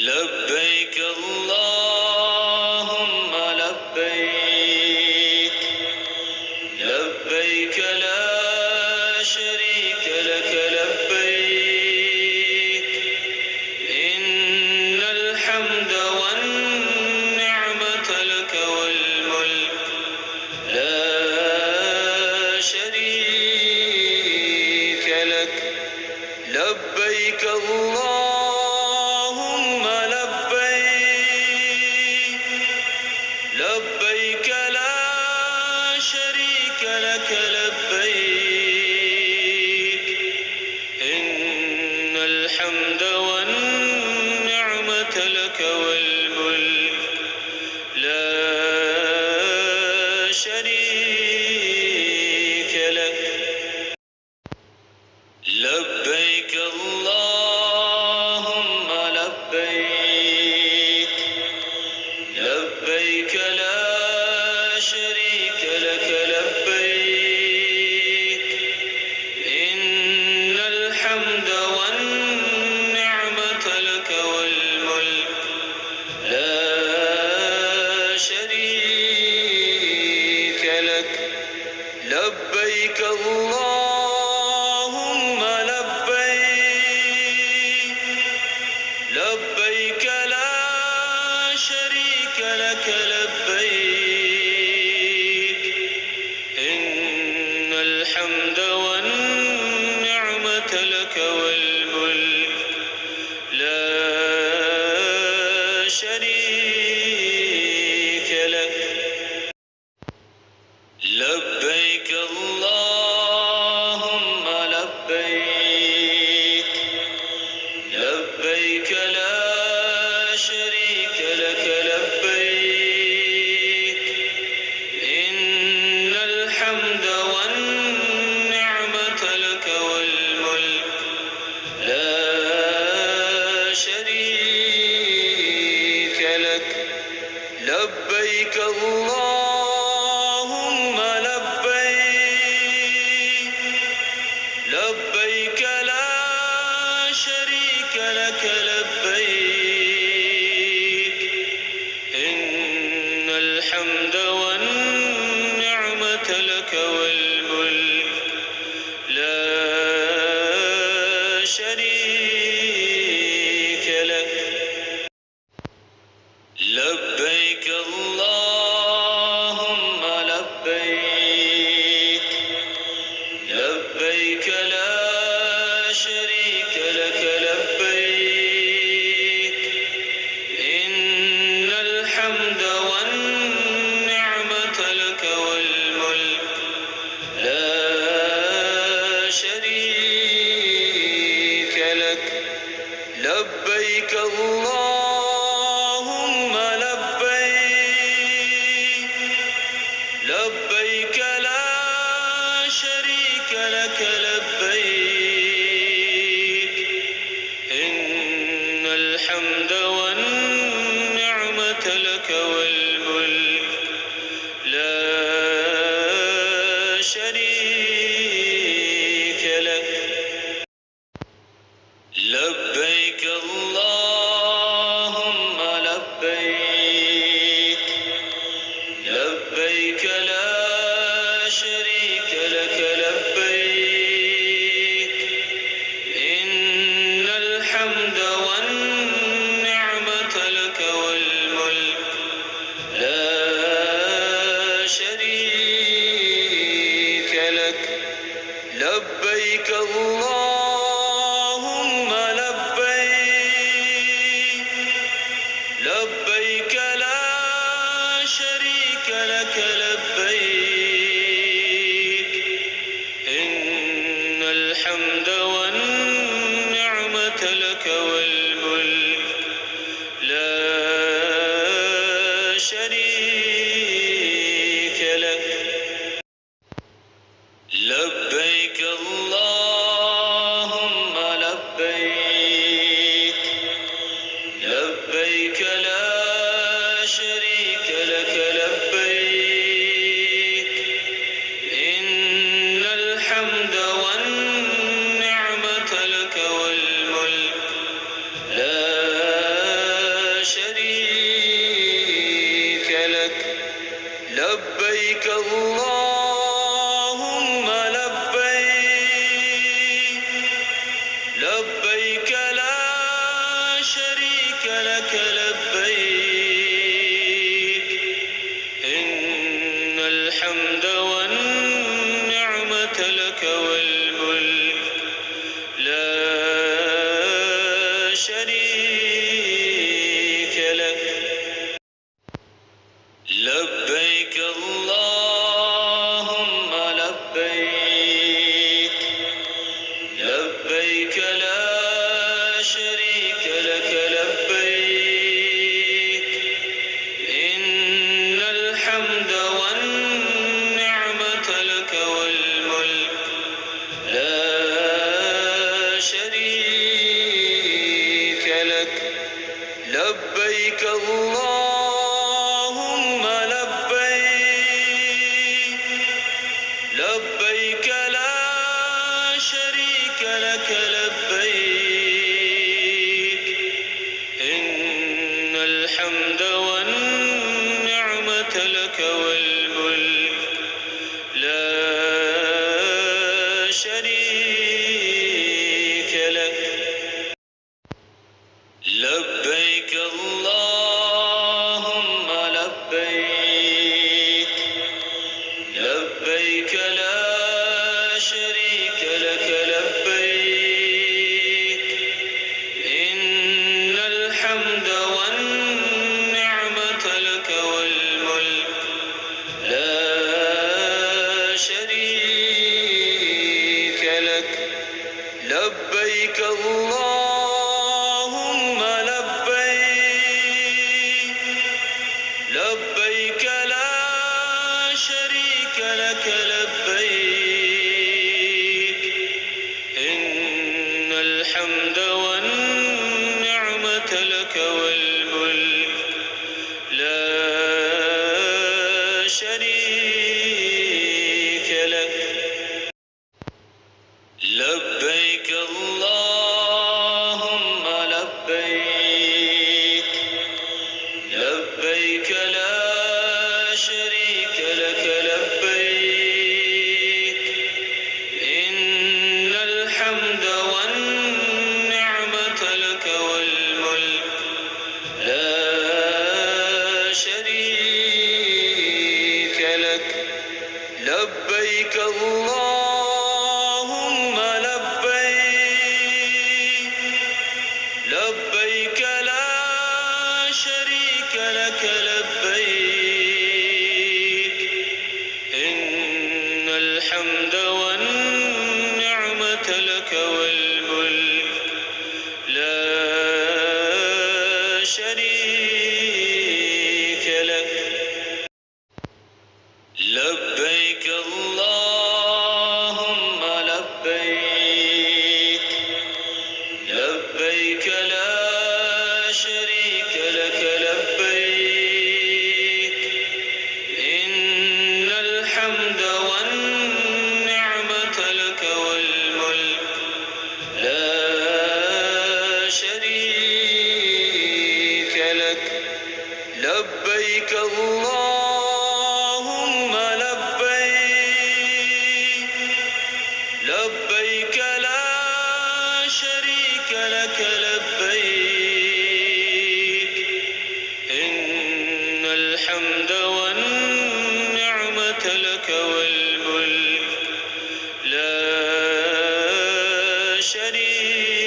لبيك اللهم لبيك، لبيك لا شريك لك لبيك، إن الحمد والنعمة لك والملك لا شريك لك. لبيك اللهم لبيك، لبيك لا شريك لك لبيك، إن الحمد والنعمة لك والملك لا شريك لك. لبيك اللهم لبيك، لبيك لا شريك لك لبيك، إن الحمد والنعمة لك والملك لا شريك لك. لبيك اللهم لبيك، لبيك لا شريك لك لبيك، إن الحمد والنعمة لك والملك لا شريك لك. لبيك اللهم لبيك، لبيك لا شريك لك لبيك، إن الحمد والنعمة لك والملك لا شريك لك. لبيك اللهم لبيك، لبيك لا شريك لك لبيك، إن الحمد والنعمة لك والملك لا شريك لك. لبيك اللهم لبيك، لبيك لا شريك لك لبيك، إن الحمد والنعمة لك والملك لا شريك لك. لبيك اللهم لبيك، لبيك لا شريك لك لبيك، إن الحمد والنعمة لك والملك لا شريك لك. لبيك اللهم لبيك، لبيك لا شريك لك لبيك، إن الحمد والنعمة لك والملك لبيك اللهم لبيك لبيك لا شريك لك لبيك إن الحمد والنعمة لك والملك لا شريك لك لبيك اللهم لبيك لبيك لا شريك لك لبيك إن الحمد والنعمة لك والملك لا شريك لك لبيك اللهم لبيك لبيك لا شريك لك لبيك إن الحمد والنعمة لك والملك لا شريك لك لبيك اللهم لبيك لبيك لا شريك لك لبيك إن الحمد والنعمة لك والملك لا شريك لك لبيك اللهم لبيك لبيك لا شريك لك لبيك إن الحمد والنعمة لك والملك لا شريك لك لبيك اللهم لبيك لبيك لا شريك لك لبيك إن الحمد والنعمة لك والملك لا شريك لك لبيك اللهم لبيك لبيك لا شريك لك لبيك إن الحمد والنعمة لك والملك لا شريك لك لبيك اللهم لبيك لبيك لا شريك لك لبيك إن الحمد والنعمة لك والملك لا شريك لك لبيك اللهم لبيك لبيك لا شريك لك لبيك إن الحمد والنعمة لك والملك لا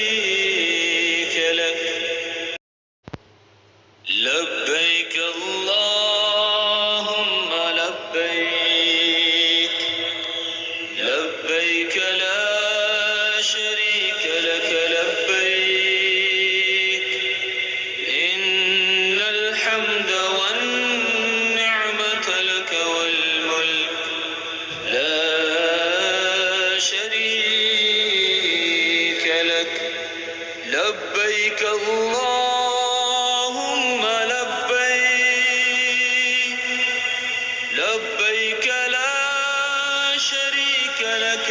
شريك لك لبيك اللهم لبيك لبيك لا شريك لك لبيك إن الحمد والنعمة لك والملك لا شريك لك لبيك اللهم لبيك لبيك لا شريك لك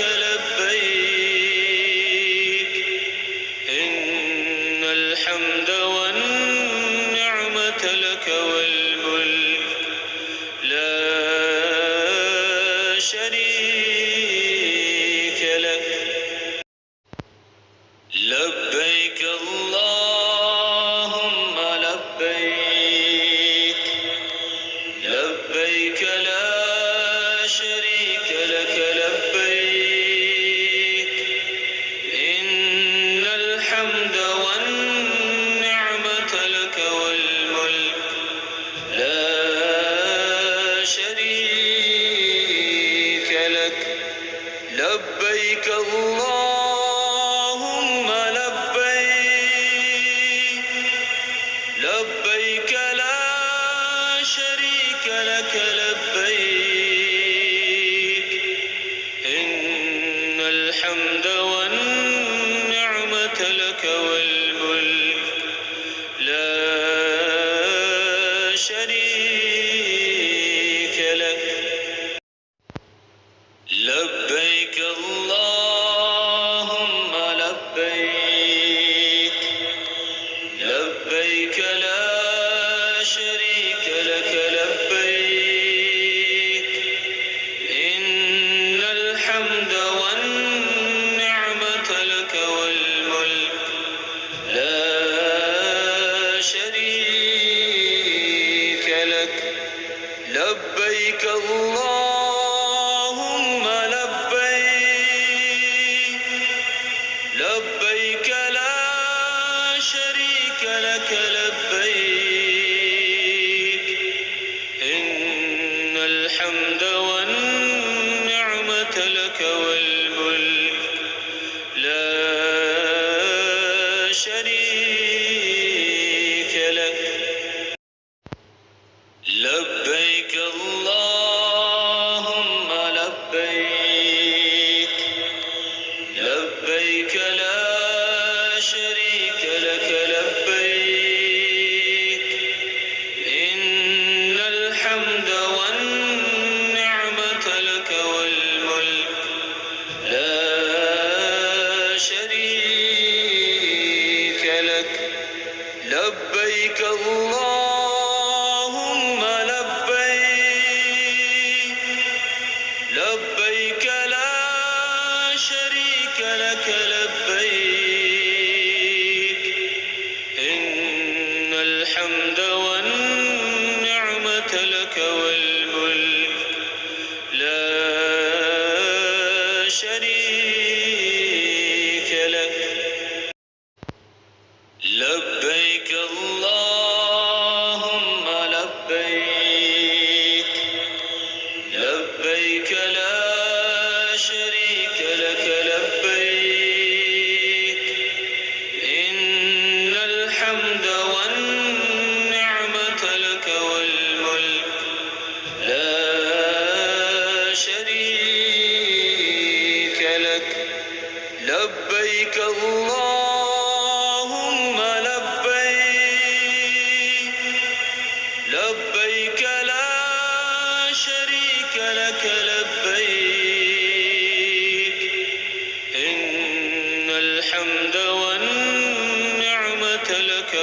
لبيك إن الحمد والنعمة لك والملك لا لبيك لا شريك لك لبيك إن الحمد والنعمة لك والملك لا شريك لك لبيك اللهم لبيك لبيك لا شريك لك لبيك إن الحمد والنعمة لك والملك لا شريك لك لبيك اللهم لبيك لبيك لا شريك لك لبيك إن الحمد والنعمة لك والملك لا شريك لك لبيك اللهم لبيك لبيك لا شريك لك لبيك إن الحمد والنعمة لك والملك لا شريك لك لبيك اللهم لبيك لبيك لا شريك لك لبيك إن الحمد والنعمة لك والملك لا شريك لك لبيك اللهم لبيك لبيك لا شريك لك لبيك إن الحمد والنعمة لك والملك لا شريك لك لبيك اللهم لبيك لبيك لا شريك لك لبيك إن الحمد والنعمة لك